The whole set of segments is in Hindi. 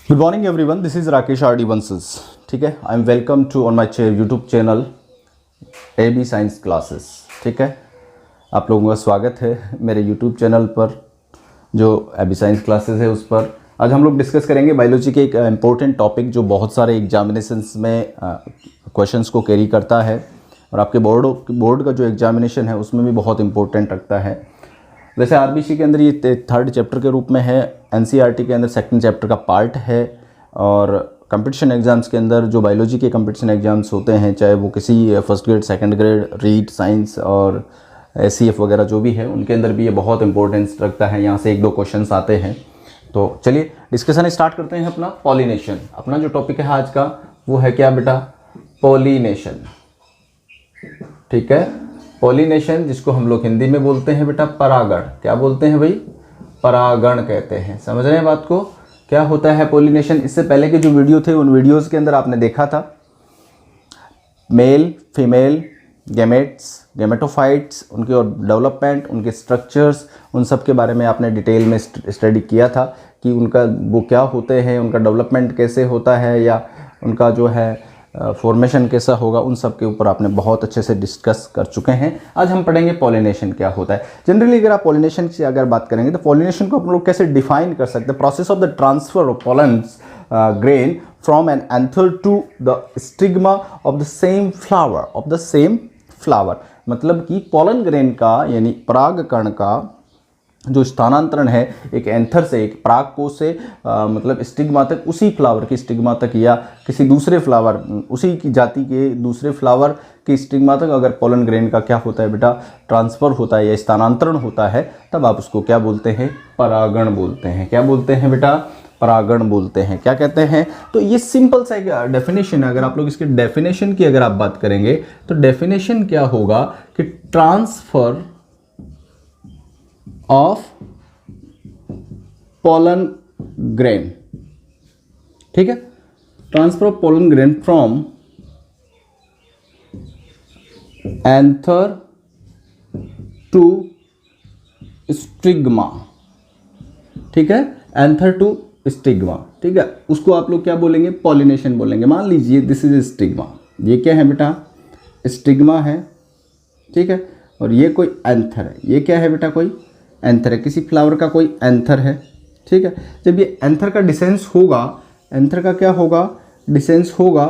Good morning everyone, this is Rakesh R D Bansal's. ठीक है, I am welcome to on my YouTube channel AB science classes. ठीक है, आप लोगों का स्वागत है मेरे यूट्यूब चैनल पर जो AB साइंस क्लासेस है उस पर। आज हम लोग डिस्कस करेंगे बायोलॉजी के एक इम्पोर्टेंट टॉपिक जो बहुत सारे एग्जामिनेशंस में क्वेश्चंस को कैरी करता है और आपके बोर्ड का जो एग्जामिनेशन है उसमें भी बहुत इंपॉर्टेंट रखता है। वैसे आरबीसी के अंदर ये थर्ड चैप्टर के रूप में है, एनसीईआरटी के अंदर सेकंड चैप्टर का पार्ट है और कंपटीशन एग्ज़ाम्स के अंदर जो बायोलॉजी के कंपटीशन एग्ज़ाम्स होते हैं, चाहे वो किसी first grade, second grade, read, science और SCF वगैरह जो भी है, उनके अंदर भी ये बहुत इंपॉर्टेंस रखता है। यहाँ से एक दो क्वेश्चंस आते हैं। तो चलिए डिस्कशन स्टार्ट करते हैं अपना पॉलिनेशन। अपना जो टॉपिक है आज का वो है क्या बेटा? पॉलिनेशन। ठीक है, पॉलिनेशन जिसको हम लोग हिंदी में बोलते हैं बेटा परागण। क्या बोलते हैं भाई? परागण कहते हैं। समझ रहे हैं बात को? क्या होता है पॉलिनेशन? इससे पहले के जो वीडियो थे उन वीडियोस के अंदर आपने देखा था मेल, फीमेल, गैमेट्स, गैमेटोफाइट्स, उनके और डेवलपमेंट, उनके स्ट्रक्चर्स, उन सब के बारे में आपने डिटेल में स्टडी किया था कि उनका वो क्या होते हैं, उनका डेवलपमेंट कैसे होता है या उनका जो है फॉर्मेशन कैसा होगा, उन सब के ऊपर आपने बहुत अच्छे से डिस्कस कर चुके हैं। आज हम पढ़ेंगे पॉलिनेशन क्या होता है। जनरली अगर आप पॉलिनेशन की अगर बात करेंगे तो पॉलिनेशन को हम लोग कैसे डिफाइन कर सकते हैं? Process of the transfer of pollens grain from an anther to the stigma of the same flower. मतलब कि पॉलन ग्रेन का यानी परागकण का जो स्थानांतरण है एक एंथर से, एक परागकोश से मतलब स्टिग्मा तक, उसी फ्लावर की स्टिग्मा तक या किसी दूसरे फ्लावर, उसी की जाति के दूसरे फ्लावर की स्टिग्मा तक अगर पॉलन ग्रेन का क्या होता है बेटा? ट्रांसफ़र होता है या स्थानांतरण होता है, तब आप उसको क्या बोलते हैं? परागण बोलते हैं। क्या बोलते हैं बेटा? परागण बोलते हैं। क्या कहते हैं? तो ये सिंपल सा एक डेफिनेशन है। अगर आप लोग इसके डेफिनेशन की अगर आप बात करेंगे तो डेफिनेशन क्या होगा कि ट्रांसफ़र ऑफ pollen grain। ठीक है, transfer of pollen grain from anther to stigma. ठीक है, एंथर टू स्टिग्मा। ठीक है, उसको आप लोग क्या बोलेंगे? पॉलिनेशन बोलेंगे। मान लीजिए दिस इज स्टिग्मा। ये क्या है बेटा? स्टिग्मा है। ठीक है, और ये कोई एंथर है। ये क्या है बेटा? कोई एंथर है, किसी फ्लावर का कोई एंथर है। ठीक है, जब ये एंथर का डिसेंस होगा, एंथर का क्या होगा? डिसेंस होगा।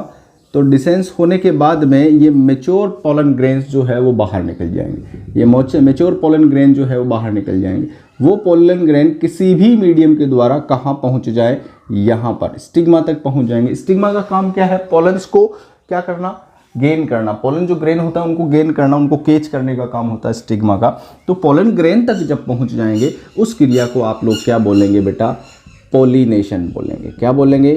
तो डिसेंस होने के बाद में ये मेच्योर पॉलन ग्रेन्स जो है वो बाहर निकल जाएंगे। ये मेच्योर पॉलन ग्रेन जो है वो बाहर निकल जाएंगे। वो पॉलन ग्रेन किसी भी मीडियम के द्वारा कहाँ पहुँच जाए? यहाँ पर स्टिग्मा तक पहुँच जाएंगे। स्टिग्मा का काम क्या है? पॉलन्स को क्या करना? गेन करना। पोलन जो ग्रेन होता है उनको गेन करना, उनको कैच करने का काम होता है स्टिग्मा का। तो पोलन ग्रेन तक जब पहुंच जाएंगे उस क्रिया को आप लोग क्या बोलेंगे बेटा? पॉलिनेशन बोलेंगे। क्या बोलेंगे?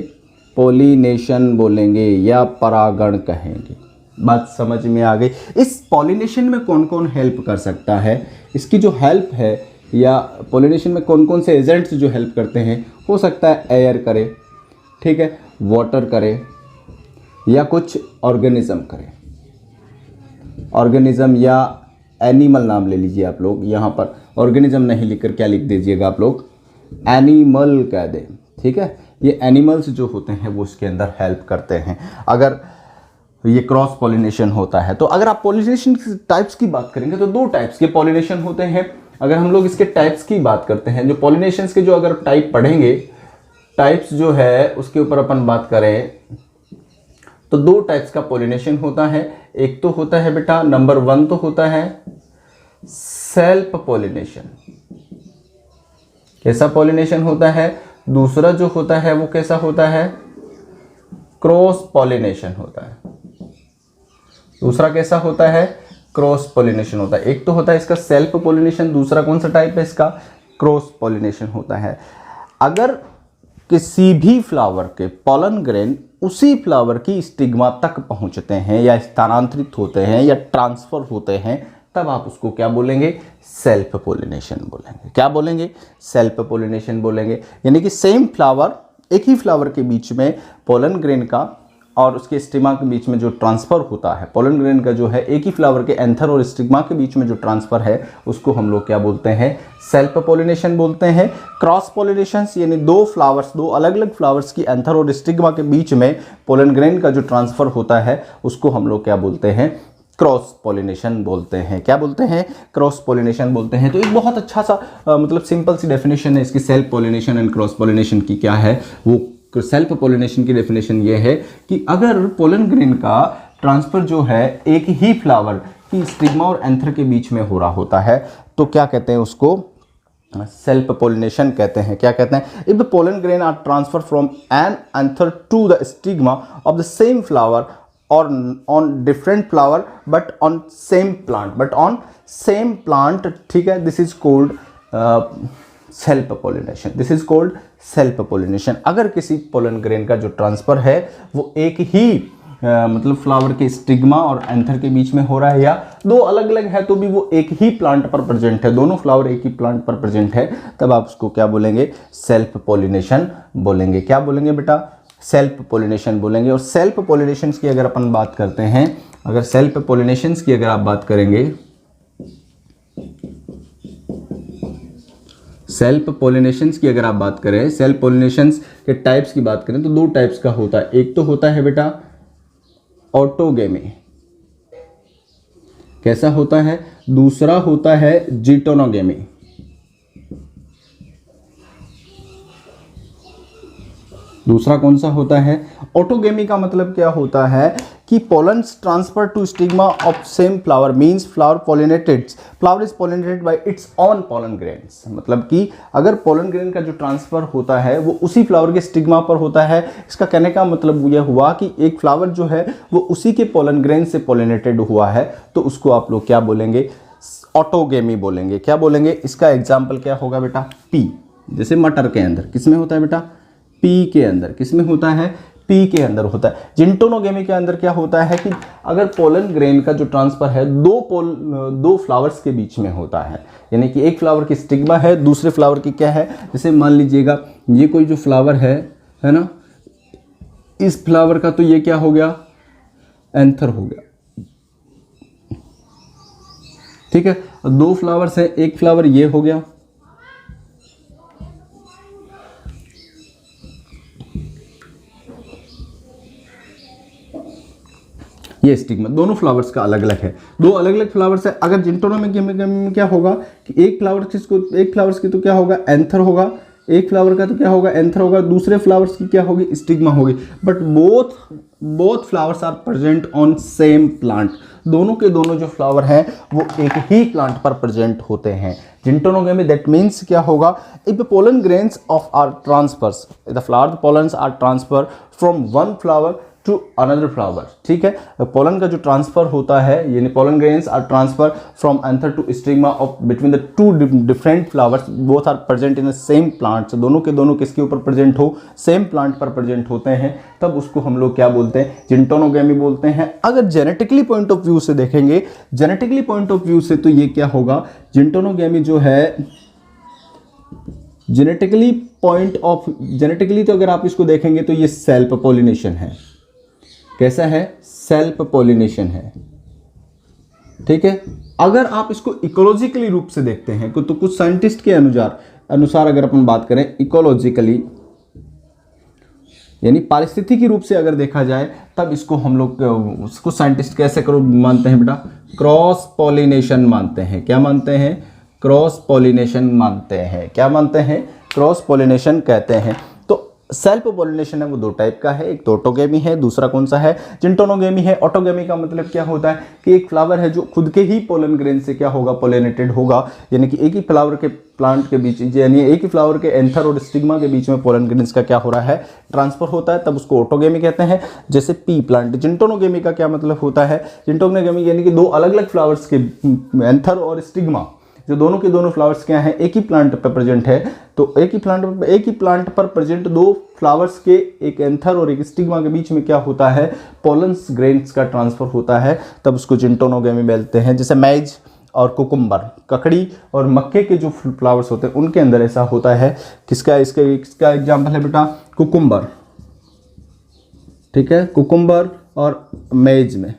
पॉलिनेशन बोलेंगे या परागण कहेंगे। बात समझ में आ गई? इस पॉलिनेशन में कौन कौन हेल्प कर सकता है? इसकी जो हेल्प है या पॉलिनेशन में कौन कौन से एजेंट्स जो हेल्प करते हैं? हो सकता है एयर करे, ठीक है, वाटर करे या कुछ ऑर्गेनिज्म करें। ऑर्गेनिज्म या एनिमल नाम ले लीजिए आप लोग। यहाँ पर ऑर्गेनिज्म नहीं लिखकर क्या लिख दीजिएगा आप लोग? एनिमल कह दें। ठीक है, ये एनिमल्स जो होते हैं वो इसके अंदर हेल्प करते हैं अगर ये क्रॉस पॉलिनेशन होता है। तो अगर आप पॉलिनेशन टाइप्स की बात करेंगे तो दो टाइप्स के पॉलिनेशन होते हैं। अगर हम लोग इसके टाइप्स की बात करते हैं, जो पॉलिनेशंस के जो अगर टाइप पढ़ेंगे, टाइप्स जो है उसके ऊपर अपन बात करें तो दो टाइप्स का पॉलिनेशन होता है। एक तो होता है बेटा नंबर 1 तो होता है सेल्फ पॉलिनेशन। कैसा पॉलिनेशन होता है? दूसरा जो होता है वो कैसा होता है? क्रॉस पॉलिनेशन होता है। दूसरा कैसा होता है? क्रॉस पॉलिनेशन होता है। एक तो होता है इसका सेल्फ पॉलिनेशन, दूसरा कौन सा टाइप है इसका? क्रॉस पॉलिनेशन होता है। अगर किसी भी फ्लावर के पॉलन ग्रेन उसी फ्लावर की स्टिग्मा तक पहुंचते हैं या स्थानांतरित होते हैं या ट्रांसफर होते हैं, तब आप उसको क्या बोलेंगे? सेल्फ पॉलिनेशन बोलेंगे। क्या बोलेंगे? सेल्फ पॉलिनेशन बोलेंगे। यानी कि सेम फ्लावर, एक ही फ्लावर के बीच में पॉलन ग्रेन का और उसके स्टिग्मा के बीच में जो ट्रांसफ़र होता है, पोलन ग्रेन का जो है एक ही फ्लावर के एंथर और स्टिग्मा के बीच में जो ट्रांसफ़र है उसको हम लोग क्या बोलते हैं, सेल्फ पोलिनेशन बोलते हैं। क्रॉस पोलिनेशन यानी दो अलग अलग फ्लावर्स की एंथर और स्टिग्मा के बीच में पोलन ग्रेन का जो ट्रांसफ़र होता है उसको हम लोग क्या बोलते हैं, क्रॉस पोलिनेशन बोलते हैं। क्या बोलते हैं, क्रॉस पोलिनेशन बोलते हैं। तो एक बहुत अच्छा सा मतलब सिंपल सी डेफिनेशन है इसकी self pollination and cross pollination की। क्या है वो सेल्फ पोलिनेशन की डेफिनेशन ये है कि अगर पोलन ग्रेन का ट्रांसफ़र जो है एक ही फ्लावर की स्टिग्मा और एंथर के बीच में हो रहा होता है तो क्या कहते हैं उसको, सेल्फ पोलिनेशन कहते हैं। क्या कहते हैं, if the pollen grain are transfer from an anther to the stigma of the same flower or on different flower but on same plant, ठीक है, this is called self pollination, this is called self pollination। अगर किसी पोलन ग्रेन का जो ट्रांसफर है वो एक ही मतलब फ्लावर के स्टिग्मा और एंथर के बीच में हो रहा है या दो अलग अलग है तो भी वो एक ही प्लांट पर प्रेजेंट है, दोनों फ्लावर एक ही प्लांट पर प्रेजेंट है, तब आप उसको क्या बोलेंगे, सेल्फ पोलिनेशन बोलेंगे। क्या बोलेंगे बेटा, सेल्फ पोलिनेशन बोलेंगे। और सेल्फ पोलिनेशन की अगर अपन बात करते हैं, अगर सेल्फ पोलिनेशन की अगर आप बात करेंगे, सेल्फ पोलिनेशन की अगर आप बात करें, सेल्फ पोलिनेशन के टाइप्स की बात करें तो दो टाइप्स का होता है। एक तो होता है बेटा ऑटोगेमी, कैसा होता है, दूसरा होता है जिटोनोगेमी। दूसरा कौन सा होता है, ऑटोगेमी का मतलब क्या होता है कि pollens transfer to stigma of same flower means flower is pollinated by its own pollen grains. मतलब कि अगर पोलन ग्रेन का जो ट्रांसफर होता है वो उसी फ्लावर के स्टिग्मा पर होता है, इसका कहने का मतलब यह हुआ कि एक फ्लावर जो है वो उसी के पोलन ग्रेन से पोलिनेटेड हुआ है, तो उसको आप लोग क्या बोलेंगे, ऑटोगेमी बोलेंगे। क्या बोलेंगे, इसका एग्जाम्पल क्या होगा बेटा, पी, जैसे मटर के अंदर किसमें होता है बेटा, पी के अंदर, किसमें होता है, पी के अंदर होता है। जिंटोनोगेमी के अंदर क्या होता है कि अगर पोलन ग्रेन का जो ट्रांसफर है दो फ्लावर्स के बीच में होता है, यानी कि एक फ्लावर की स्टिग्मा है, दूसरे फ्लावर की क्या है, जैसे मान लीजिएगा ये कोई जो फ्लावर है ना, इस फ्लावर का तो ये क्या हो गया, एंथर हो गया, ठीक है। दो फ्लावर्स है, एक फ्लावर ये हो गया, ये स्टिग्मा, दोनों फ्लावर्स का अलग अलग है, दो अलग अलग फ्लावर्स है। अगर जिंटोनोगेमी में क्या होगा कि एक फ्लावर्स की तो क्या होगा, एंथर होगा, एक फ्लावर का तो क्या होगा, एंथर होगा, दूसरे फ्लावर्स की क्या होगी, स्टिग्मा होगी। But both flowers are present on same plant, दोनों के दोनों जो फ्लावर हैं वो एक ही प्लांट पर प्रेजेंट होते हैं। जिंटोनोगेमी दैट मीन्स क्या होगा, if the pollen grains of are transfers, the flower pollens are transfer from one flower to another flower, ठीक है। पोलन का जो ट्रांसफर होता है यानी pollen grains are transfer from anther to stigma of between the two different flowers, both are present in the same plant, दोनों के दोनों किसके ऊपर प्रेजेंट हो, सेम प्लांट पर प्रेजेंट होते हैं, तब उसको हम लोग क्या बोलते हैं, जिंटोनोगेमी बोलते हैं। अगर जेनेटिकली पॉइंट ऑफ व्यू से देखेंगे, जेनेटिकली पॉइंट ऑफ व्यू से तो ये क्या होगा, जिंटोनोगेमी जो है जेनेटिकली तो अगर आप इसको देखेंगे तो ये सेल्फ पोलिनेशन है। कैसा है, सेल्फ पोलिनेशन है, ठीक है। अगर आप इसको इकोलॉजिकली रूप से देखते हैं तो कुछ साइंटिस्ट के अनुसार अगर अपन बात करें इकोलॉजिकली यानी पारिस्थितिकी रूप से अगर देखा जाए, तब इसको हम लोग उसको साइंटिस्ट कैसे मानते हैं बेटा, क्रॉस पॉलिनेशन मानते हैं। क्या मानते हैं, क्रॉस पॉलिनेशन मानते हैं। क्या मानते हैं, क्रॉस पॉलिनेशन कहते हैं। सेल्फ पोलिनेशन है वो दो टाइप का है, एक तो ऑटोगेमी है, दूसरा कौन सा है, जिंटोनोगेमी है। ऑटोगेमी का मतलब क्या होता है कि एक फ्लावर है जो खुद के ही पोलन ग्रेन से क्या होगा, पोलिनेटेड होगा, यानी कि एक ही फ्लावर के प्लांट के बीच यानी एक ही फ्लावर के एंथर और स्टिग्मा के बीच में पोलन ग्रेन्स का क्या हो रहा है, ट्रांसफर होता है, तब उसको ऑटोगेमी कहते हैं। जैसे पी प्लांट। जिंटोनोगेमी का क्या मतलब होता है, जिंटोनोगेमी यानी कि दो अलग अलग फ्लावर्स के एंथर और स्टिग्मा जो दोनों के दोनों फ्लावर्स क्या हैं, एक ही प्लांट पर प्रेजेंट है, तो एक ही प्लांट पर प्रेजेंट दो फ्लावर्स के एक एंथर और एक स्टिग्मा के बीच में क्या होता है, पोलन्स ग्रेन्स का ट्रांसफर होता है, तब उसको जिंटोनोगेमी बोलते हैं। जैसे मैज और कुकुम्बर, ककड़ी और मक्के के जो फ्लावर्स होते हैं उनके अंदर ऐसा होता है। इसका एग्जाम्पल है बेटा कुकुम्बर। ठीक है, कुकुम्बर और मेज में,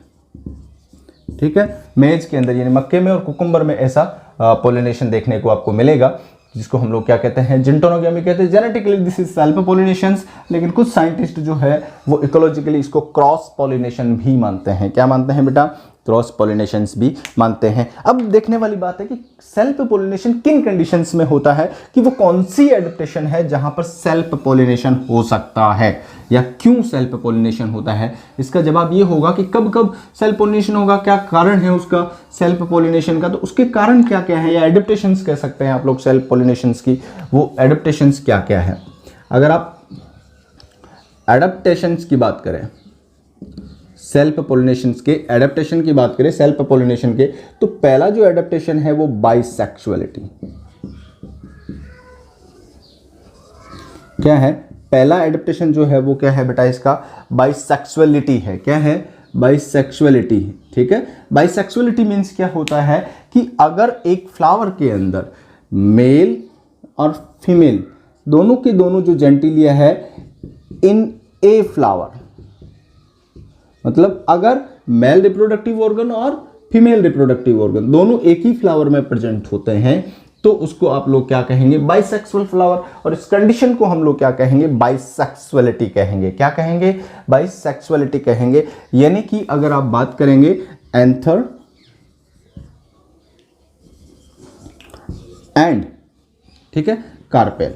ठीक है, मेज के अंदर यानी मक्के में और कुकुम्बर में ऐसा पोलिनेशन देखने को आपको मिलेगा, जिसको हम लोग क्या कहते हैं, जिंटोनोगेमी कहते हैं। जेनेटिकली दिस इज सेल्फ पोलिनेशंस, लेकिन कुछ साइंटिस्ट जो है वो इकोलॉजिकली इसको क्रॉस पोलिनेशन भी मानते हैं। क्या मानते हैं बेटा? क्रॉस पोलिनेशंस भी मानते हैं। अब देखने वाली बात है कि सेल्फ पोलिनेशन किन कंडीशंस में होता है, कि वो कौन सी एडेप्टेशन है जहां पर सेल्फ पोलिनेशन हो सकता है, या क्यों सेल्फ पोलिनेशन होता है। इसका जवाब ये होगा कि कब कब सेल्फ पोलिनेशन होगा, क्या कारण है उसका सेल्फ पोलिनेशन का, तो उसके कारण क्या क्या है, या एडेप्टेशंस कह सकते हैं आप लोग सेल्फ पोलिनेशंस की, वो एडेप्टेशंस क्या क्या है। अगर आप एडेप्टेशंस की बात करें, सेल्फ पोलिनेशंस के एडेप्टेशन की बात करें, सेल्फ पोलिनेशन के, तो पहला जो एडेप्टेशन है वो बाइसेक्सुअलिटी। क्या है पहला एडेप्टेशन जो है वो क्या है बेटा? इसका बाइसेक्सुअलिटी है। क्या है? बाइसेक्सुअलिटी। ठीक है, बाइसेक्सुअलिटी मीन्स क्या होता है कि अगर एक फ्लावर के अंदर मेल और फीमेल दोनों के दोनों जो जेंटिलिया है इन ए फ्लावर, मतलब अगर मेल रिप्रोडक्टिव ऑर्गन और फीमेल रिप्रोडक्टिव ऑर्गन दोनों एक ही फ्लावर में प्रेजेंट होते हैं, तो उसको आप लोग क्या कहेंगे? Bisexual flower. और इस कंडीशन को हम लोग क्या कहेंगे? बाइसेक्सुअलिटी कहेंगे। क्या कहेंगे? बाइसेक्सुअलिटी कहेंगे। यानी कि अगर आप बात करेंगे एंथर एंड, ठीक है, कार्पेल,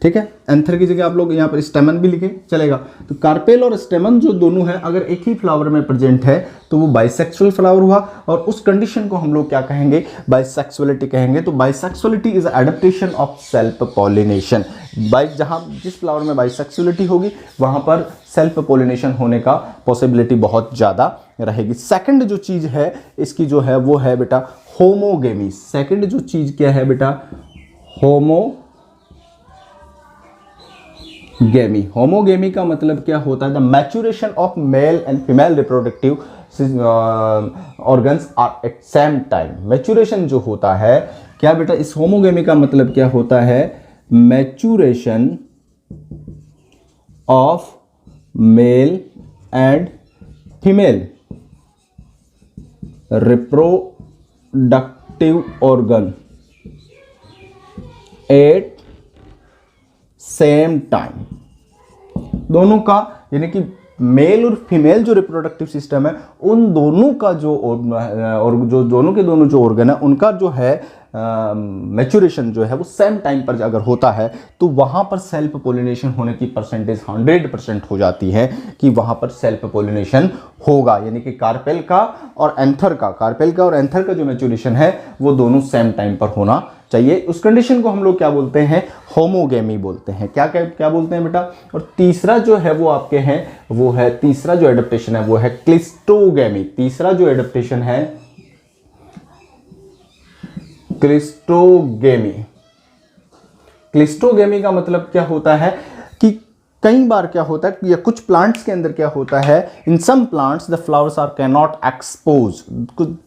ठीक है, एंथर की जगह आप लोग यहां पर स्टेमन भी लिखे चलेगा। तो कार्पेल और स्टेमन जो दोनों हैं अगर एक ही फ्लावर में प्रेजेंट है तो वो बाइसेक्सुअल फ्लावर हुआ, और उस कंडीशन को हम लोग क्या कहेंगे? बाइसेक्सुअलिटी कहेंगे। तो bisexuality is adaptation of self pollination. जहां जिस फ्लावर में बाइसेक्सुअलिटी होगी वहां पर सेल्फ पॉलिनेशन होने का पॉसिबिलिटी बहुत ज्यादा रहेगी। सेकंड जो चीज है इसकी जो है वो है बेटा होमोगेमी। सेकंड जो चीज क्या है बेटा? होमोगेमी। होमोगेमी का मतलब क्या होता है? The maturation of male and female reproductive organs are at same time. Maturation जो होता है क्या बेटा? इस होमोगेमी का मतलब क्या होता है? Maturation of male and female reproductive organ at same time. दोनों का यानी कि मेल और फीमेल जो रिप्रोडक्टिव सिस्टम है उन दोनों का जो और जो दोनों के दोनों जो ऑर्गन है उनका जो है मैच्योरेशन जो है वो सेम टाइम पर अगर होता है तो वहां पर सेल्फ पोलिनेशन होने की परसेंटेज 100% हो जाती है कि वहां पर सेल्फ पोलिनेशन होगा। यानी कि कार्पेल का और एंथर का जो मैच्योरेशन है वो दोनों सेम टाइम पर होना चाहिए। उस कंडीशन को हम लोग क्या बोलते हैं? होमोगेमी बोलते हैं। क्या बोलते हैं बेटा? और तीसरा जो है वो आपके हैं वो है, तीसरा जो एडेप्टेशन है वो है क्लिस्टोगेमी। तीसरा जो एडेप्टेशन है क्लिस्टोगेमी। क्लिस्टोगेमी का मतलब क्या होता है कि कई बार क्या होता है या कुछ प्लांट्स के अंदर क्या होता है, in some plants the flowers are can not expose.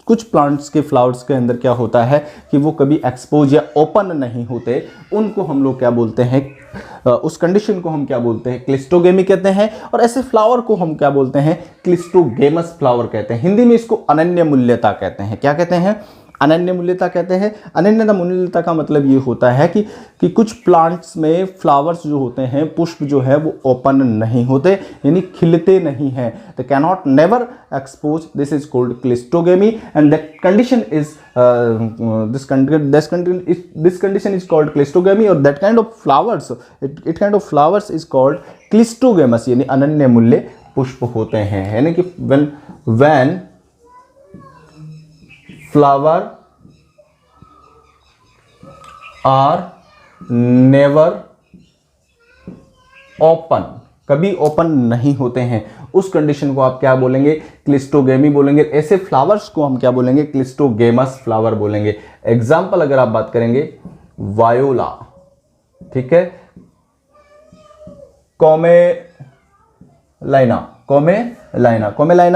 कुछ प्लांट्स के फ्लावर्स के अंदर क्या होता है कि वो कभी एक्सपोज या ओपन नहीं होते, उनको हम लोग क्या बोलते हैं? उस कंडीशन को हम क्या बोलते हैं? क्लिस्टोगेमी कहते हैं। और ऐसे फ्लावर को हम क्या बोलते हैं? क्लिस्टोगेमस फ्लावर कहते हैं। हिंदी में इसको अनन्य मूल्यता कहते हैं। क्या कहते हैं? अनन्य मूल्यता कहते हैं। अनन्य मूल्यता का मतलब ये होता है कि कुछ प्लांट्स में फ्लावर्स जो होते हैं, पुष्प जो है वो ओपन नहीं होते, यानी खिलते नहीं हैं। The can not never expose, this is called cleistogamy and that condition is this condition is called cleistogamy और that kind of flowers it kind of flowers is called cleistogamous, यानी अनन्य मूल्य पुष्प होते हैं। यानी कि when flower are never open, कभी ओपन नहीं होते हैं, उस कंडीशन को आप क्या बोलेंगे? क्लिस्टोगेमी बोलेंगे। ऐसे फ्लावर्स को हम क्या बोलेंगे? क्लिस्टोगेमस फ्लावर बोलेंगे। एग्जाम्पल अगर आप बात करेंगे वायोला, ठीक है, कोमेलाइना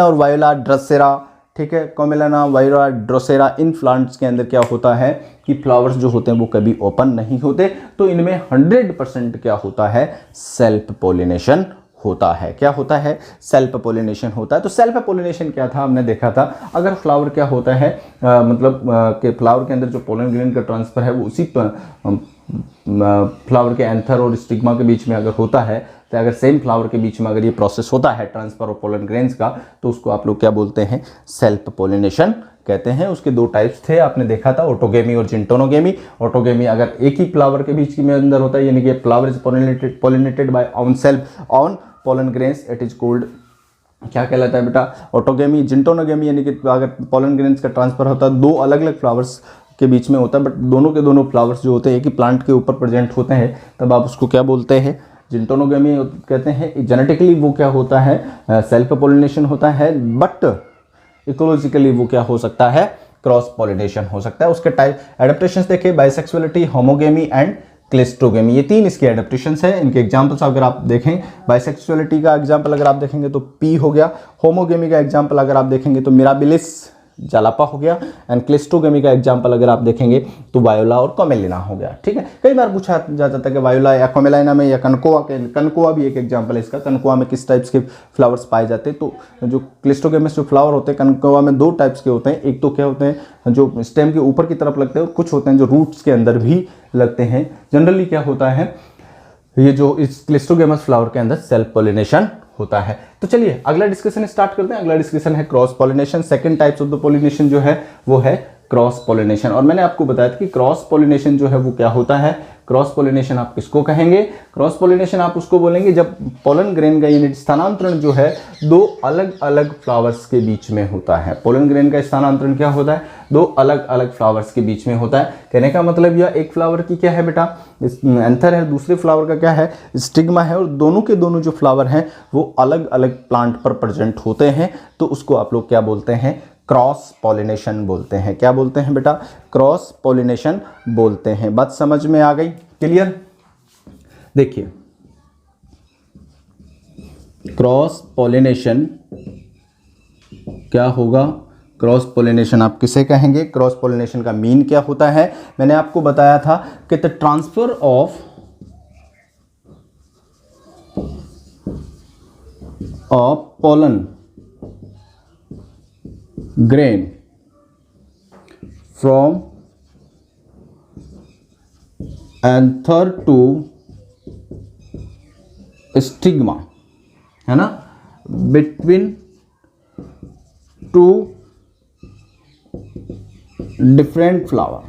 और वायोला ड्रोसेरा, ठीक है, कोमेलाइना, वायोला, ड्रोसेरा, इन प्लांट्स के अंदर क्या होता है कि फ्लावर्स जो होते हैं वो कभी ओपन नहीं होते, तो इनमें 100% क्या होता है? सेल्फ पोलिनेशन होता है। क्या होता है? सेल्फ पोलिनेशन होता है। तो सेल्फ पोलिनेशन क्या था, हमने देखा था, अगर फ्लावर क्या होता है कि फ्लावर के अंदर जो पोलन ग्रेन का ट्रांसफर है वो उसी फ्लावर के एंथर और स्टिग्मा के बीच में अगर होता है, तो अगर सेम फ्लावर के बीच में अगर ये प्रोसेस होता है ट्रांसफर ऑफ पोलन ग्रेन्स का, तो उसको आप लोग क्या बोलते हैं? सेल्फ पोलिनेशन कहते हैं। उसके दो टाइप्स थे, आपने देखा था, ऑटोगेमी और जिंटोनोगेमी। ऑटोगेमी अगर एक ही फ्लावर के बीच में अंदर होता है, यानी कि flower is pollinated bye on self on pollen grains, it is called, क्या कहलाता है बेटा? ऑटोगेमी। जिंटोनोगेमी यानी कि अगर पोलन ग्रेन्स का ट्रांसफर होता है दो अलग अलग फ्लावर्स के बीच में होता है, बट दोनों के दोनों फ्लावर्स जो होते हैं एक ही प्लांट के ऊपर प्रेजेंट होते हैं, तब आप उसको क्या बोलते हैं? जिंटोनोगेमी कहते हैं। जेनेटिकली वो क्या होता है? सेल्फ पोलिनेशन होता है, बट इकोलॉजिकली वो क्या हो सकता है? क्रॉस पोलिनेशन हो सकता है। उसके टाइप एडेप्टेशंस देखिए, बाइसेक्सुअलिटी, होमोगेमी एंड क्लिस्टोगेमी, ये तीन इसके एडेप्टेशंस हैं। इनके एग्जांपल्स अगर आप देखें, बाइसेक्सुअलिटी का एग्जांपल अगर आप देखेंगे तो पी हो गया, होमोगेमी का एग्जांपल अगर आप देखेंगे तो मिराबिलिस जालापा हो गया, एंड क्लिस्टोगेमी का एग्जांपल अगर आप देखेंगे तो वायोला और कॉमेलिना हो गया। ठीक है, कई बार पूछा जाता था कि वायोला या कॉमेलिना में या कनकोआ भी एक एग्जांपल है इसका। कनकोआ में किस टाइप्स के फ्लावर्स पाए जाते हैं? तो जो क्लिस्टोगेमस जो फ्लावर होते हैं कनकोआ में दो टाइप्स के होते हैं। एक तो क्या होते हैं जो स्टेम के ऊपर की तरफ लगते हैं, और कुछ होते हैं जो रूट्स के अंदर भी लगते हैं। जनरली क्या होता है, ये जो इस क्लिस्टोगेमस फ्लावर के अंदर सेल्फ पोलिनेशन होता है। तो चलिए अगला डिस्कशन स्टार्ट करते हैं। अगला डिस्कशन है cross pollination. Second types of the pollination जो है वो है क्रॉस पोलिनेशन। और मैंने आपको बताया था कि क्रॉस पोलिनेशन जो है वो क्या होता है। क्रॉस पोलिनेशन आप किसको कहेंगे? क्रॉस पोलिनेशन आप उसको बोलेंगे जब पोलन ग्रेन का यूनिट स्थानांतरण जो है दो अलग अलग फ्लावर्स के बीच में होता है। पोलन ग्रेन का स्थानांतरण क्या होता है? दो अलग अलग फ्लावर्स के बीच में होता है। कहने का मतलब यह एक फ्लावर की क्या है बेटा? एंथर है, दूसरे फ्लावर का क्या है? स्टिग्मा है, और दोनों के दोनों जो फ्लावर हैं वो अलग अलग प्लांट पर प्रेजेंट होते हैं। तो उसको आप लोग क्या बोलते हैं? क्रॉस पॉलिनेशन बोलते हैं। क्या बोलते हैं बेटा? क्रॉस पॉलिनेशन बोलते हैं। बात समझ में आ गई? क्लियर? देखिए, क्रॉस पॉलिनेशन क्या होगा? क्रॉस पॉलिनेशन आप किसे कहेंगे? क्रॉस पॉलिनेशन का मीन क्या होता है? मैंने आपको बताया था कि the transfer of pollen grain from anther to stigma, है ना, between two different flower।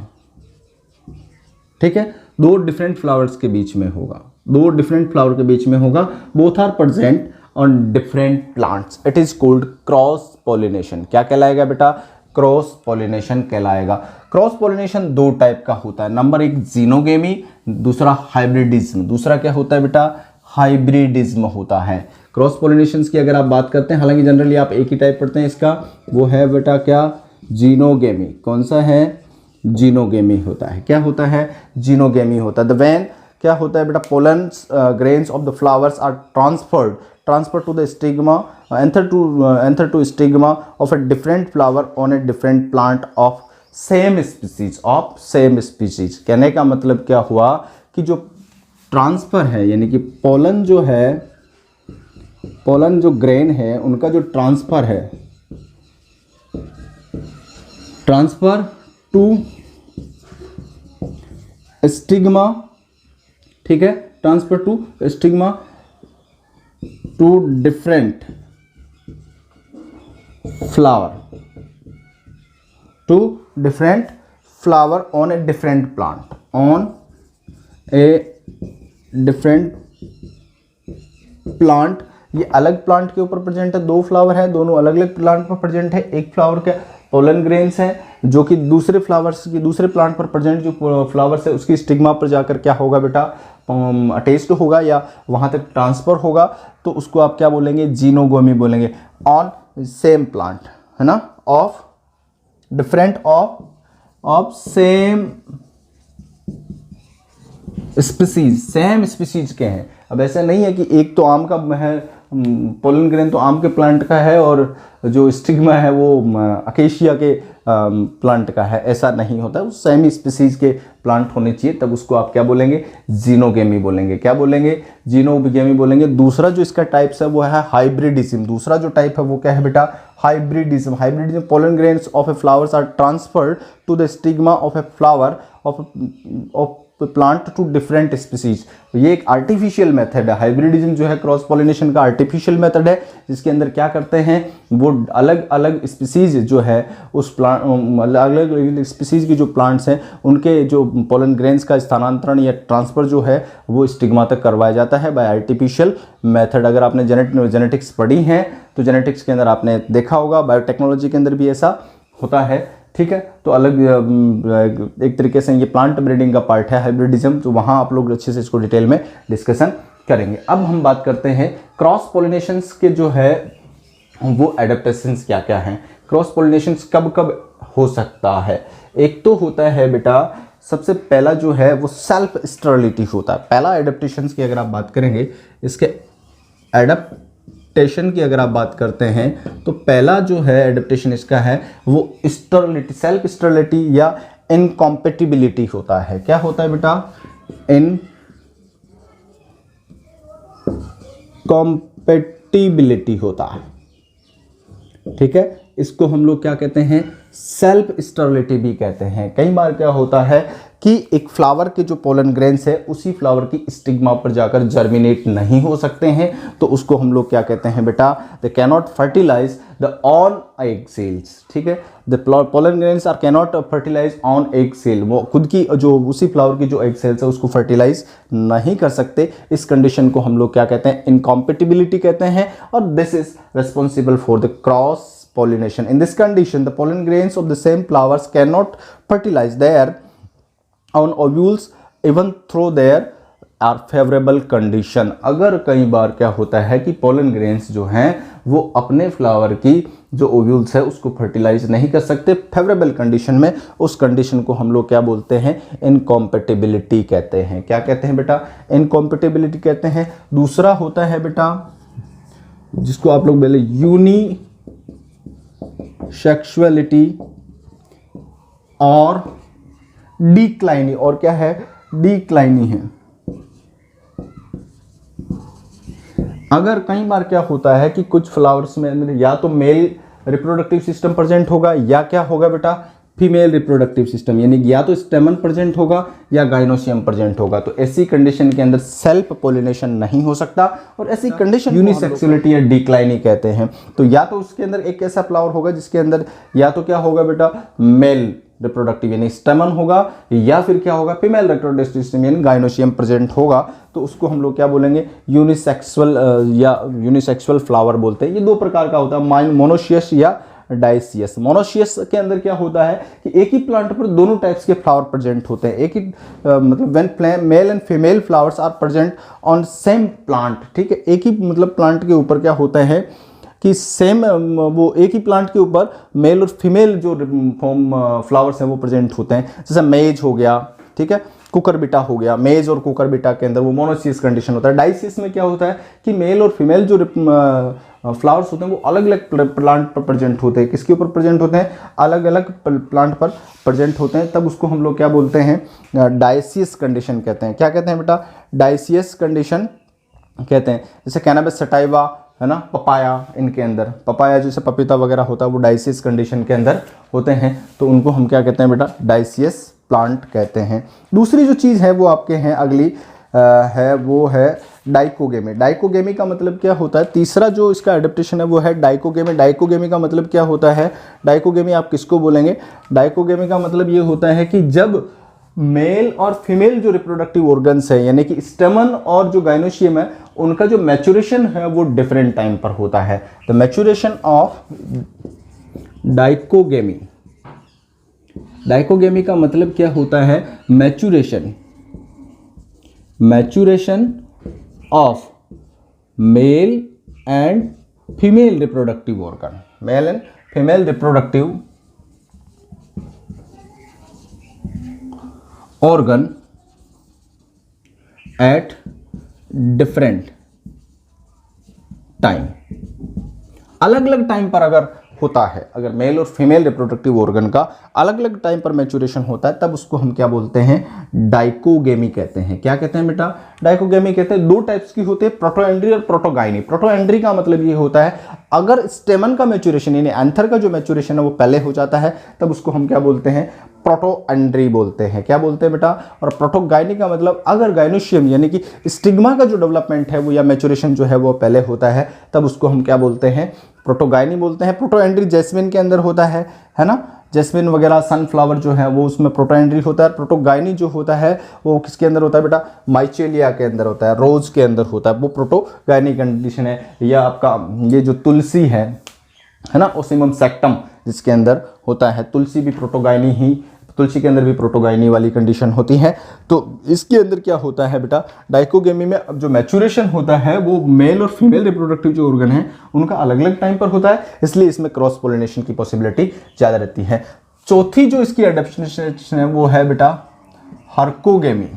ठीक है, दो डिफरेंट फ्लावर्स के बीच में होगा, दो डिफरेंट फ्लावर के बीच में होगा। Both are present on different plants, it is called cross pollination. क्या कहलाएगा बेटा? क्रॉस पॉलिनेशन कहलाएगा। क्रॉस पॉलिनेशन दो टाइप का होता है। नंबर एक जीनोगेमी, दूसरा हाइब्रिडिज्म। दूसरा क्या होता है बेटा? हाइब्रिडिज्म होता है। क्रॉस पॉलिनेशन की अगर आप बात करते हैं, हालांकि जनरली आप एक ही टाइप पढ़ते हैं इसका, वो है बेटा क्या? जीनोगेमी। कौन सा है? जीनोगेमी होता है। क्या होता है? जीनोगेमी होता है। द व्हेन क्या होता है बेटा? Pollen grains of the flowers are transfer to the stigma, anther to stigma of a different flower on a different plant of same species। कहने का मतलब क्या हुआ कि जो ट्रांसफर है, यानी कि पोलन जो है, पोलन जो ग्रेन है उनका जो ट्रांसफर है, ट्रांसफर टू स्टिग्मा, ठीक है, transfer to stigma to different flower, to different flower on a different plant, on a different plant. ये अलग प्लांट के ऊपर प्रेजेंट है, दो फ्लावर है, दोनों अलग अलग प्लांट पर प्रेजेंट है। एक फ्लावर के पोलन ग्रेन्स है जो कि दूसरे फ्लावर्स की, दूसरे प्लांट पर प्रेजेंट जो फ्लावर्स है उसकी स्टिग्मा पर जाकर क्या होगा बेटा? अटैच्ड होगा या वहाँ तक ट्रांसफर होगा, तो उसको आप क्या बोलेंगे? जीनोगेमी बोलेंगे। ऑन सेम प्लांट, है ना, of different of same species, same species के हैं। अब ऐसा नहीं है कि एक तो आम का है पोलन ग्रेन तो आम के प्लांट का है और जो स्टिग्मा है वो अकेशिया के प्लांट का है, ऐसा नहीं होता है। उस सेमी स्पीसीज के प्लांट होने चाहिए, तब उसको आप क्या बोलेंगे, जीनोगेमी बोलेंगे। क्या बोलेंगे, जीनोगेमी बोलेंगे। दूसरा जो इसका टाइप्स है वो है हाइब्रिडिज्म। दूसरा जो टाइप है वो क्या है बेटा, hybridism. Hybridism, pollen grains of a flowers are transferred to the stigma of a flower of plant to different species. ये एक आर्टिफिशियल मेथड है। हाइब्रिडिज्म जो है क्रॉस पॉलिनेशन का आर्टिफिशियल मेथड है, जिसके अंदर क्या करते हैं वो अलग अलग स्पीसीज जो है उस प्लांट, अलग अलग स्पीसीज की जो प्लांट्स हैं उनके जो पोलन ग्रेन्स का स्थानांतरण या ट्रांसफर जो है वो स्टिग्मा तक करवाया जाता है बाय आर्टिफिशियल मेथड। अगर आपने जेनेटिक्स पढ़ी है तो जेनेटिक्स के अंदर आपने देखा होगा, बायोटेक्नोलॉजी के अंदर भी ऐसा होता है। ठीक है, तो अलग एक तरीके से ये प्लांट ब्रीडिंग का पार्ट है हाइब्रिडिज्म, तो वहाँ आप लोग अच्छे से इसको डिटेल में डिस्कशन करेंगे। अब हम बात करते हैं क्रॉस पॉलिनेशंस के जो है वो एडेप्टेशंस क्या क्या हैं। क्रॉस पॉलिनेशंस कब कब हो सकता है। एक तो होता है बेटा, सबसे पहला जो है वो सेल्फ स्टेरिलिटी होता है। पहला एडेप्टेशंस की अगर आप बात करेंगे, इसके एडेप्टेशन की अगर आप बात करते हैं तो पहला जो है एडेप्टेशन इसका है वो स्टेरिलिटी, सेल्फ स्टेरिलिटी या इनकॉम्पेटिबिलिटी होता है। क्या होता है बेटा, इनकॉम्पेटिबिलिटी होता है। ठीक है, इसको हम लोग क्या कहते हैं, सेल्फ स्टेरिलिटी भी कहते हैं। कई बार क्या होता है कि एक फ्लावर के जो पोलन ग्रेन्स है उसी फ्लावर की स्टिग्मा पर जाकर जर्मिनेट नहीं हो सकते हैं, तो उसको हम लोग क्या कहते हैं बेटा, they cannot fertilize the on egg cells. ठीक है, the pollen grains are cannot fertilize on egg cell, वो खुद की जो उसी फ्लावर की जो एग सेल्स है उसको फर्टिलाइज नहीं कर सकते। इस कंडीशन को हम लोग क्या कहते हैं, इनकॉम्पेटिबिलिटी कहते हैं, और this is responsible for the cross pollination. In this condition, the pollen grains of the same flowers cannot fertilize their own ovules even through their are favorable condition. अगर कई बार क्या होता है कि pollen grains जो हैं वो अपने फ्लावर की जो ओव्यूल्स है उसको फर्टिलाइज नहीं कर सकते फेवरेबल कंडीशन में, उस कंडीशन को हम लोग क्या बोलते हैं, इनकॉम्पेटिबिलिटी कहते हैं। क्या कहते हैं बेटा, इनकॉम्पेटिबिलिटी कहते हैं। दूसरा होता है बेटा जिसको आप लोग बोले यूनी सेक्सुअलिटी और डिक्लाइनी, और क्या है, डिक्लाइनी है। अगर कई बार क्या होता है कि कुछ फ्लावर्स में या तो मेल रिप्रोडक्टिव सिस्टम प्रेजेंट होगा या क्या होगा बेटा, फीमेल रिप्रोडक्टिव सिस्टम, यानी या तो स्टेमन प्रेजेंट होगा या गाइनोसियम प्रेजेंट होगा। तो ऐसी कंडीशन के अंदर सेल्फ पोलिनेशन नहीं हो सकता, और ऐसी कंडीशन यूनिसेक्सुअलिटी या डिक्लाइनी कहते हैं। तो या तो उसके अंदर एक ऐसा फ्लावर होगा जिसके अंदर या तो क्या होगा बेटा, मेल रिप्रोडक्टिव यानी स्टेमन होगा, या फिर क्या होगा, फीमेल रिप्रोडक्टिव सिस्टम यानी गाइनोसियम प्रेजेंट होगा। तो उसको हम लोग क्या बोलेंगे, यूनिसेक्सुअल या यूनिसेक्सुअल फ्लावर बोलते हैं। ये दो प्रकार का होता है, मोनोशियस या डाइसियस। मोनोशियस के अंदर क्या होता है कि एक ही प्लांट पर दोनों टाइप्स के फ्लावर प्रेजेंट होते हैं। एक ही मतलब when male and female flowers are present on same plant. ठीक है, एक ही मतलब प्लांट के ऊपर क्या होता है कि सेम वो एक ही प्लांट के ऊपर मेल और फीमेल जो फ्लावर्स हैं वो प्रेजेंट होते हैं। जैसे मेज हो गया, ठीक है, कुकरबिटा हो गया। मेज और कुकरबिटा के अंदर वो मोनोसियस कंडीशन होता है। डाइसियस में क्या होता है कि मेल और फीमेल जो फ्लावर्स होते हैं वो अलग अलग प्लांट पर प्रेजेंट होते हैं। किसके ऊपर प्रेजेंट होते हैं, अलग अलग प्लांट पर प्रेजेंट होते हैं। तब उसको हम लोग क्या बोलते हैं, डाइसियस कंडीशन कहते हैं। क्या कहते हैं बेटा, डाइसियस कंडीशन कहते हैं। जैसे कैनाबिस सटाइवा है ना, पपाया, इनके अंदर पपाया जैसे पपीता वगैरह होता है वो डाइसियस कंडीशन के अंदर होते हैं। तो उनको हम क्या कहते हैं बेटा, डाइसियस प्लांट कहते हैं। दूसरी जो चीज़ है वो आपके हैं अगली है वो है डाइकोगेमी। डाइकोगेमी का मतलब क्या होता है, तीसरा जो इसका एडेप्टेशन है वो है डाइकोगेमी। डाइकोगेमी का मतलब क्या होता है, डाइकोगेमी आप किसको बोलेंगे, डाइकोगेमी का मतलब ये होता है कि जब मेल और फीमेल जो रिप्रोडक्टिव ऑर्गन्स है यानी कि स्टेमन और जो गाइनोशियम है उनका जो मैच्योरेशन है वो डिफरेंट टाइम पर होता है। The maturation of dichogamy, dichogamy का मतलब क्या होता है, maturation, maturation of male and female reproductive organ, mail and female reproductive organ at different time, अलग अलग टाइम पर अगर होता है, अगर मेल और फीमेल रिप्रोडक्टिव ऑर्गन का अलग अलग टाइम पर मैच्योरेशन होता है, तब उसको हम क्या बोलते हैं, डाइकोगेमी कहते हैं। क्या कहते हैं बेटा, डाइकोगेमी कहते हैं। दो टाइप्स की होती है, प्रोटोएंड्री और प्रोटोगाइनी। प्रोटोएंड्री का मतलब ये होता है अगर स्टेमन का मैच्योरेशन यानी एंथर का जो मैच्योरेशन है वो पहले हो जाता है, तब उसको हम क्या बोलते हैं, प्रोटोएंड्री बोलते हैं। क्या बोलते हैं बेटा, और प्रोटोगाइनी का मतलब अगर गाइनोशियम यानी कि स्टिग्मा का जो डेवलपमेंट है वो या मैच्योरेशन जो है वो पहले होता है, तब उसको हम क्या बोलते हैं, प्रोटोगाइनी बोलते हैं। प्रोटोएंड्री जैस्मिन के अंदर होता है ना, जैस्मिन वगैरह सनफ्लावर जो है वो उसमें प्रोटोएंड्री होता है। प्रोटोगाइनी जो होता है वो किसके अंदर होता है बेटा, माइचेलिया के अंदर होता है, रोज के अंदर होता है, वो प्रोटोगाइनी कंडीशन है। या आपका ये जो तुलसी है ना, ओसिमम सेक्टम जिसके अंदर होता है, तुलसी भी प्रोटोगाइनी ही, तुलसी के अंदर भी प्रोटोगाइनी वाली कंडीशन होती है। तो इसके अंदर क्या होता है बेटा, डाइकोगेमी में अब जो मैच्योरेशन होता है वो मेल और फीमेल रिप्रोडक्टिव जो ऑर्गन है उनका अलग अलग टाइम पर होता है, इसलिए इसमें क्रॉस पोलिनेशन की पॉसिबिलिटी ज़्यादा रहती है। चौथी जो इसकी एडेप्टेशन है वो है बेटा हार्कोगेमी।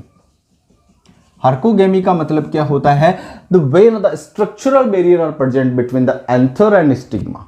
हार्कोगेमी का मतलब क्या होता है, the way the structural barrier are present between the anther and stigma.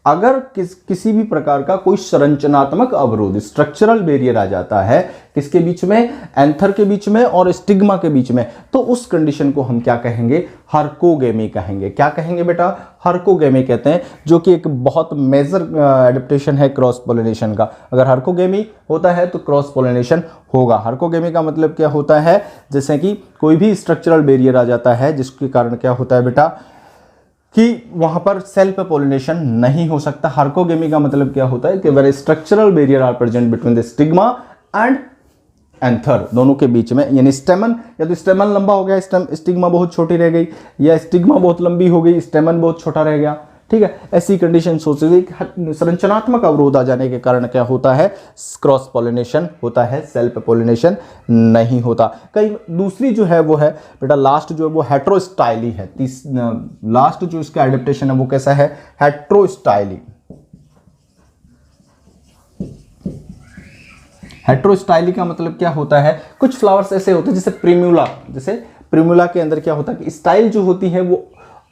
अगर किसी भी प्रकार का कोई संरचनात्मक अवरोध, स्ट्रक्चरल बैरियर आ जाता है किसके बीच में, एंथर के बीच में और स्टिग्मा के बीच में, तो उस कंडीशन को हम क्या कहेंगे, हार्कोगेमी कहेंगे। क्या कहेंगे बेटा, हार्कोगेमी कहते हैं, जो कि एक बहुत मेजर एडेप्टेशन है क्रॉस पोलिनेशन का। अगर हार्कोगेमी होता है तो क्रॉस पोलिनेशन होगा। हार्कोगेमी का मतलब क्या होता है, जैसे कि कोई भी स्ट्रक्चरल बैरियर आ जाता है जिसके कारण क्या होता है बेटा कि वहां पर सेल्फ पोलिनेशन नहीं हो सकता। हार्कोगेमी का मतलब क्या होता है कि where structural barrier are present between the stigma and anther, दोनों के बीच में, यानी स्टेमन, या तो स्टेमन लंबा हो गया, स्टिग्मा बहुत छोटी रह गई, या स्टिग्मा बहुत लंबी हो गई, स्टेमन बहुत छोटा रह गया। ठीक है, ऐसी कंडीशन सोच रही, संरचनात्मक अवरोध आ जाने के कारण क्या होता है, क्रॉस पोलिनेशन होता है, सेल्फ पोलिनेशन नहीं होता। कई दूसरी जो है वो है बेटा, लास्ट जो है वो हेट्रोस्टाइली है। लास्ट जो इसका एडेप्टेशन है वो कैसा है, हेट्रोस्टाइली। हेट्रोस्टाइली का मतलब क्या होता है, कुछ फ्लावर्स ऐसे होते हैं जैसे प्रिम्यूला के अंदर क्या होता है कि स्टाइल जो होती है वो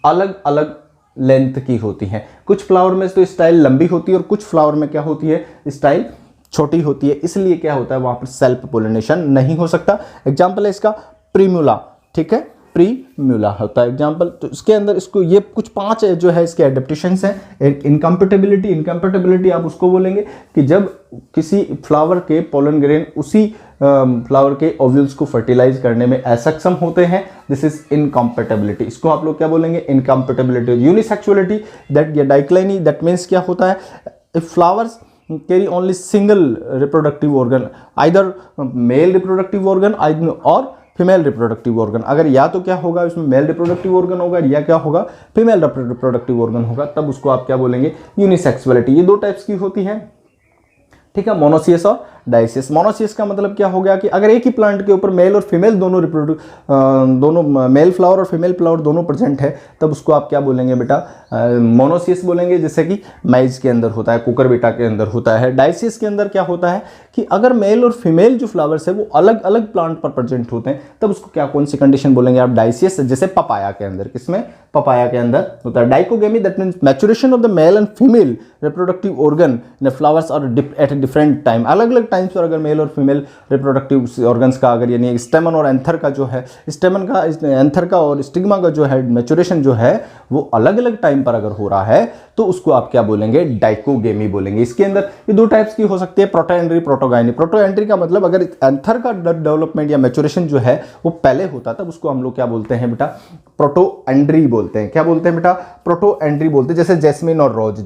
अलग अलग लेंथ की होती है। कुछ फ्लावर में तो स्टाइल लंबी होती है और कुछ फ्लावर में क्या होती है, स्टाइल छोटी होती है, इसलिए क्या होता है वहां पर सेल्फ पोलिनेशन नहीं हो सकता। एग्जाम्पल है इसका प्रीम्यूला, ठीक है, प्रीम्यूला होता है एग्जाम्पल। तो इसके अंदर इसको ये कुछ 5 जो है इसके एडेप्टेशंस हैं। एक इनकम्पेटिबिलिटी आप उसको बोलेंगे कि जब किसी फ्लावर के पोलन ग्रेन उसी फ्लावर के ओव्यूल्स को फर्टिलाइज करने में असक्षम होते हैं, दिस इज इनकम्पेटिबिलिटी। इसको आप लोग क्या बोलेंगे, इनकम्पेटिबिलिटी। यूनिसेक्सुअलिटी दैट या डाइक्लाइनी, दैट मीन्स क्या होता है, if flowers carry only single reproductive organ, either male reproductive organ और फीमेल रिप्रोडक्टिव ऑर्गन। अगर या तो क्या होगा इसमें मेल रिप्रोडक्टिव ऑर्गन होगा या क्या होगा फीमेल रिप्रोडक्टिव ऑर्गन होगा, तब उसको आप क्या बोलेंगे, यूनिसेक्सुअलिटी। ये 2 टाइप्स की होती है, ठीक है, मोनोसियस और डाइसियस। मोनोसियस का मतलब क्या हो गया कि अगर एक ही प्लांट के ऊपर मेल और फीमेल दोनों मेल फ्लावर और फीमेल फ्लावर दोनों प्रेजेंट है, तब उसको आप क्या बोलेंगे बेटा, मोनोसियस बोलेंगे, जैसे कि माइज के अंदर होता है, कुकरबिटा के अंदर होता है। डाइसियस के अंदर क्या होता है कि अगर मेल और फीमेल जो फ्लावर्स है वो अलग अलग प्लांट पर प्रेजेंट होते हैं, तब उसको क्या, कौन सी कंडीशन बोलेंगे आप, डाइसियस। जैसे पपाया के अंदर, किसमें, पपाया के अंदर होता है dichogamy, that means maturation of the male and female reproductive organ in flowers are at different time. अलग अलग टाइम्स पर अगर मेल और फीमेल रिप्रोडक्टिव ऑर्गन्स का, अगर यानी स्टेमन और एंथर का जो है, स्टेमन का, एंथर का और स्टिग्मा का जो है मैच्योरेशन जो है वो अलग अलग टाइम पर अगर हो रहा है, तो उसको आप क्या बोलेंगे, डाइकोगेमी बोलेंगे। इसके अंदर ये 2 टाइप्स की हो सकती है, प्रोटोएंड्री, प्रोटोगाइनी। प्रोटोएंड्री का मतलब अगर एंथर का डेवलपमेंट या मैच्योरेशन जो है वो पहले होता, तब उसको हम लोग क्या बोलते हैं बेटा, प्रोटोएंड्री बोलते हैं। क्या बोलते हैं बेटा, प्रोटोएंड्री बोलते हैं। जैसे जैस्मिन और रोज,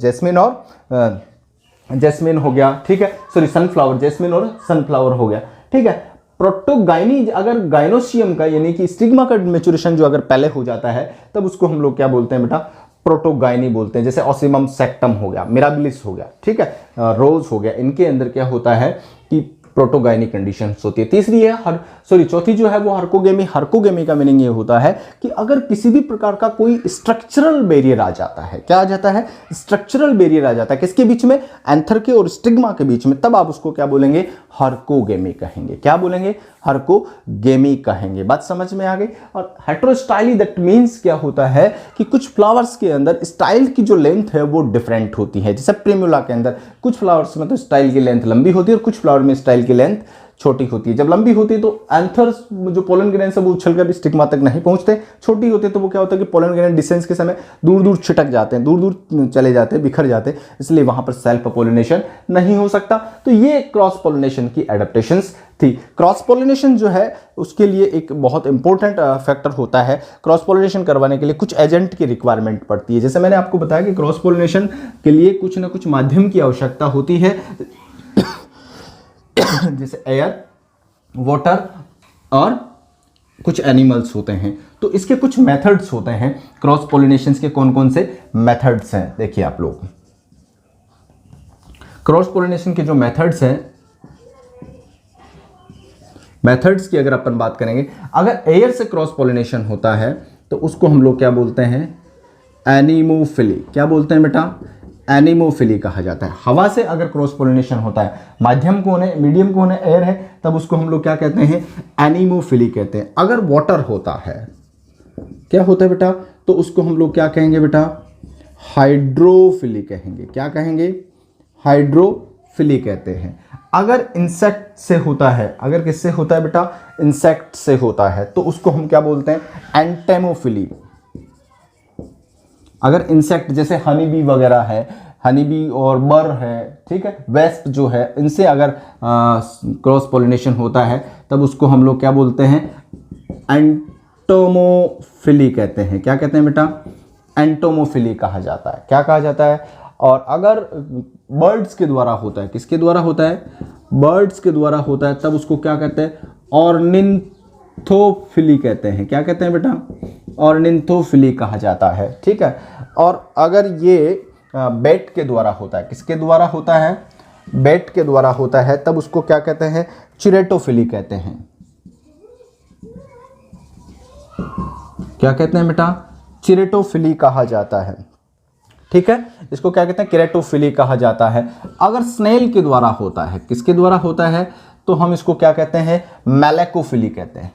जैस्मिन हो गया, ठीक है, सॉरी सनफ्लावर, जैस्मिन और सनफ्लावर हो गया, ठीक है। प्रोटोगाइनी, अगर गाइनोसियम का यानी कि स्टिग्मा का मैच्योरेशन जो अगर पहले हो जाता है, तब उसको हम लोग क्या बोलते हैं बेटा, प्रोटोगाइनी बोलते हैं। जैसे ओसिमम सेक्टम हो गया, मिराबिलिस हो गया, ठीक है, रोज हो गया, इनके अंदर क्या होता है कि प्रोटोगाइनी कंडीशंस होती है। तीसरी है चौथी जो है वो हार्कोगेमी। हार्कोगेमी का मीनिंग ये होता है कि अगर किसी भी प्रकार का कोई स्ट्रक्चरल बैरियर आ जाता है, क्या आ जाता है, स्ट्रक्चरल बैरियर आ जाता है, किसके बीच में, एंथर के और स्टिग्मा के बीच में, तब आप उसको क्या बोलेंगे, हार्कोगेमी कहेंगे। क्या बोलेंगे, हर को गेमी कहेंगे। बात समझ में आ गई। और हेटेरोस्टाइली दैट मीन्स क्या होता है कि कुछ फ्लावर्स के अंदर स्टाइल की जो लेंथ है वो डिफरेंट होती है। जैसे प्रिमुला के अंदर कुछ फ्लावर्स में तो स्टाइल की लेंथ लंबी होती है और कुछ फ्लावर में स्टाइल की लेंथ छोटी होती है। जब लंबी होती है तो एंथर्स जो पोलन ग्रेन्स है वो उछलकर स्टिग्मा तक नहीं पहुंचते। छोटी होती है तो वो क्या होता है कि पोलन ग्रेन डिस्टेंस के समय दूर दूर छिटक जाते हैं, दूर दूर चले जाते हैं, बिखर जाते हैं, इसलिए वहां पर सेल्फ पोलिनेशन नहीं हो सकता। तो ये क्रॉस पोलिनेशन की एडेप्टेशंस थी। क्रॉस पोलिनेशन जो है उसके लिए एक बहुत इंपॉर्टेंट फैक्टर होता है। क्रॉस पोलिनेशन करवाने के लिए कुछ एजेंट की रिक्वायरमेंट पड़ती है। जैसे मैंने आपको बताया कि क्रॉस पोलिनेशन के लिए कुछ ना कुछ माध्यम की आवश्यकता होती है, जैसे एयर, वाटर और कुछ एनिमल्स होते हैं। तो इसके कुछ मेथड्स होते हैं। क्रॉस पोलिनेशंस के कौन कौन से मेथड्स हैं देखिए आप लोग। क्रॉस पोलिनेशन के जो मेथड्स हैं, मेथड्स की अगर अपन बात करेंगे, अगर एयर से क्रॉस पोलिनेशन होता है तो उसको हम लोग क्या बोलते हैं, एनीमोफिली। क्या बोलते हैं बेटा, एनीमोफिली कहा जाता है। हवा से अगर क्रॉस पोलिनेशन होता है, माध्यम कौन है, मीडियम कौन है, एयर है, तब उसको हम लोग क्या कहते हैं, एनीमोफिली कहते हैं। अगर वाटर होता है, क्या होता है बेटा, तो उसको हम लोग क्या कहेंगे बेटा, हाइड्रोफिली कहेंगे। क्या कहेंगे, हाइड्रोफिली कहते हैं। अगर इंसेक्ट से होता है, अगर किससे होता है बेटा, इंसेक्ट से होता है, तो उसको हम क्या बोलते हैं, एंटेमोफिली। अगर इंसेक्ट जैसे हनी बी वगैरह है, हनी बी और बर है, ठीक है, वेस्प जो है, इनसे अगर क्रॉस पोलिनेशन होता है तब उसको हम लोग क्या बोलते हैं, एंटोमोफिली कहते हैं। क्या कहते हैं बेटा, एंटोमोफिली कहा जाता है। क्या कहा जाता है। और अगर बर्ड्स के द्वारा होता है, किसके द्वारा होता है, बर्ड्स के द्वारा होता है, तब उसको क्या कहते हैं, ऑर्निथोफिली कहते हैं। क्या कहते हैं बेटा, ऑर्निथोफिली कहा जाता है। ठीक है। और अगर ये बैट के द्वारा होता है, किसके द्वारा होता है, बैट के द्वारा होता है, तब उसको क्या कहते हैं, चिरेटोफिली कहते हैं। क्या कहते हैं बेटा, चिरेटोफिली कहा जाता है। ठीक है, इसको क्या कहते हैं, केरेटोफिली कहा जाता है। अगर स्नेल के द्वारा होता है, किसके द्वारा होता है, तो हम इसको क्या कहते हैं, मैलेकोफिली कहते हैं।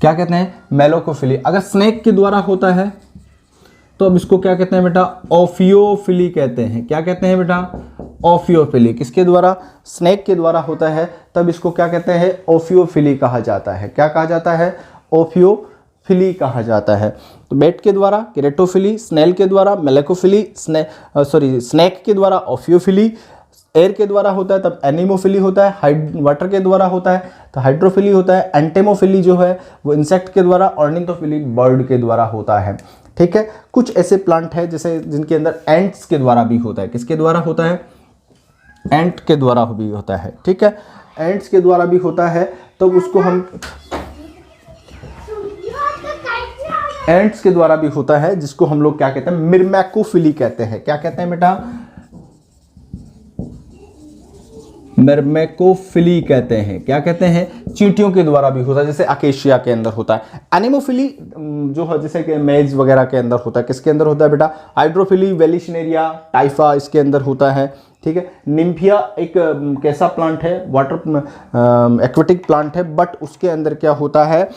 क्या कहते हैं, मेलोकोफिली। अगर स्नेक के द्वारा होता है तो अब इसको क्या कहते हैं बेटा, ओफियोफिली कहते हैं। क्या कहते हैं बेटा, ओफियोफिली। किसके द्वारा, स्नेक के द्वारा होता है, तब इसको क्या कहते हैं, ओफियोफिली कहा जाता है। क्या कहा जाता है, ओफियोफिली कहा जाता है। तो बैट के द्वारा केरेटोफिली, स्नेल के द्वारा मेलेकोफिली, स्नेक के द्वारा ओफियोफिली, एयर के द्वारा होता है तब एनीमोफिली होता है, वाटर के द्वारा होता है तो हाइड्रोफिली होता है, एंटेमोफिली जो है वो इंसेक्ट के द्वारा, ऑर्निथोफिली बर्ड के द्वारा होता है। ठीक है। कुछ ऐसे प्लांट है जैसे जिनके अंदर एंट्स के द्वारा भी होता है। किसके द्वारा होता है, एंट के द्वारा भी होता है। ठीक है, एंट्स के द्वारा भी होता है, तो उसको हम एंट्स के द्वारा भी होता है, जिसको हम लोग क्या कहते हैं, मिर्मैकोफिली कहते हैं। क्या कहते हैं बेटा, मिर्मैकोफिली कहते हैं। क्या कहते हैं, चींटियों के द्वारा भी होता है, जैसे अकेशिया के अंदर होता है। एनिमोफिली जो है जैसे कि मेज वगैरह के अंदर होता है। किसके अंदर होता है बेटा, हाइड्रोफिली वेलिशनेरिया टाइफा इसके अंदर होता है। ठीक है। निम्फिया एक कैसा प्लांट है, वाटर एक्वेटिक प्लांट है, बट उसके अंदर क्या होता है,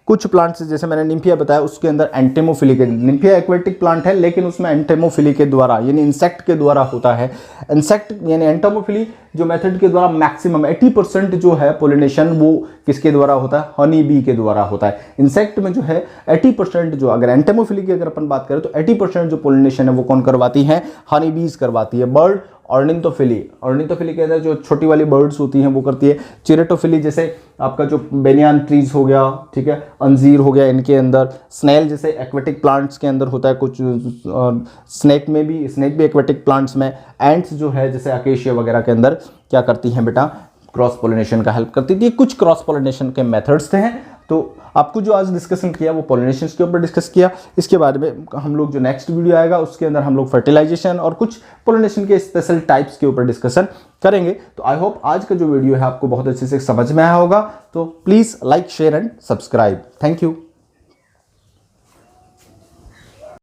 कुछ प्लांट्स जैसे मैंने निम्फिया बताया उसके अंदर एंटेमोफिली के, निम्फिया एक्वेटिक प्लांट है लेकिन उसमें एंटेमोफिली के द्वारा यानी इंसेक्ट के द्वारा होता है। इंसेक्ट यानी एंटेमोफिली जो मेथड के द्वारा मैक्सिमम 80% जो है पोलिनेशन वो किसके द्वारा होता है, हनी बी के द्वारा होता है। इंसेक्ट में जो है 80% जो, अगर एंटेमोफिली की अगर अपन बात करें तो 80% जो पोलिनेशन है वो कौन करवाती है, हनी बीज करवाती है। बर्ड ऑर्निथोफिली, ऑर्निथोफिली के अंदर जो छोटी वाली बर्ड्स होती हैं वो करती है। चिरेटोफिली जैसे आपका जो बेनियान ट्रीज हो गया, ठीक है, अंजीर हो गया, इनके अंदर। स्नेल जैसे एक्वेटिक प्लांट्स के अंदर होता है कुछ, स्नेक भी एक्वेटिक प्लांट्स में। एंट्स जो है जैसे अकेशिया वगैरह के अंदर क्या करती हैं बेटा, क्रॉस पोलिनेशन का हेल्प करती थी। कुछ क्रॉस पोलिनेशन के मेथड्स थे। तो आपको जो आज डिस्कशन किया वो पोलिनेशन के ऊपर डिस्कस किया। इसके बाद में हम लोग जो नेक्स्ट वीडियो आएगा उसके अंदर हम लोग फर्टिलाइजेशन और कुछ पोलिनेशन के स्पेशल टाइप्स के ऊपर डिस्कशन करेंगे। तो आई होप आज का जो वीडियो है आपको बहुत अच्छे से समझ में आया होगा। तो please like, share and subscribe. Thank you.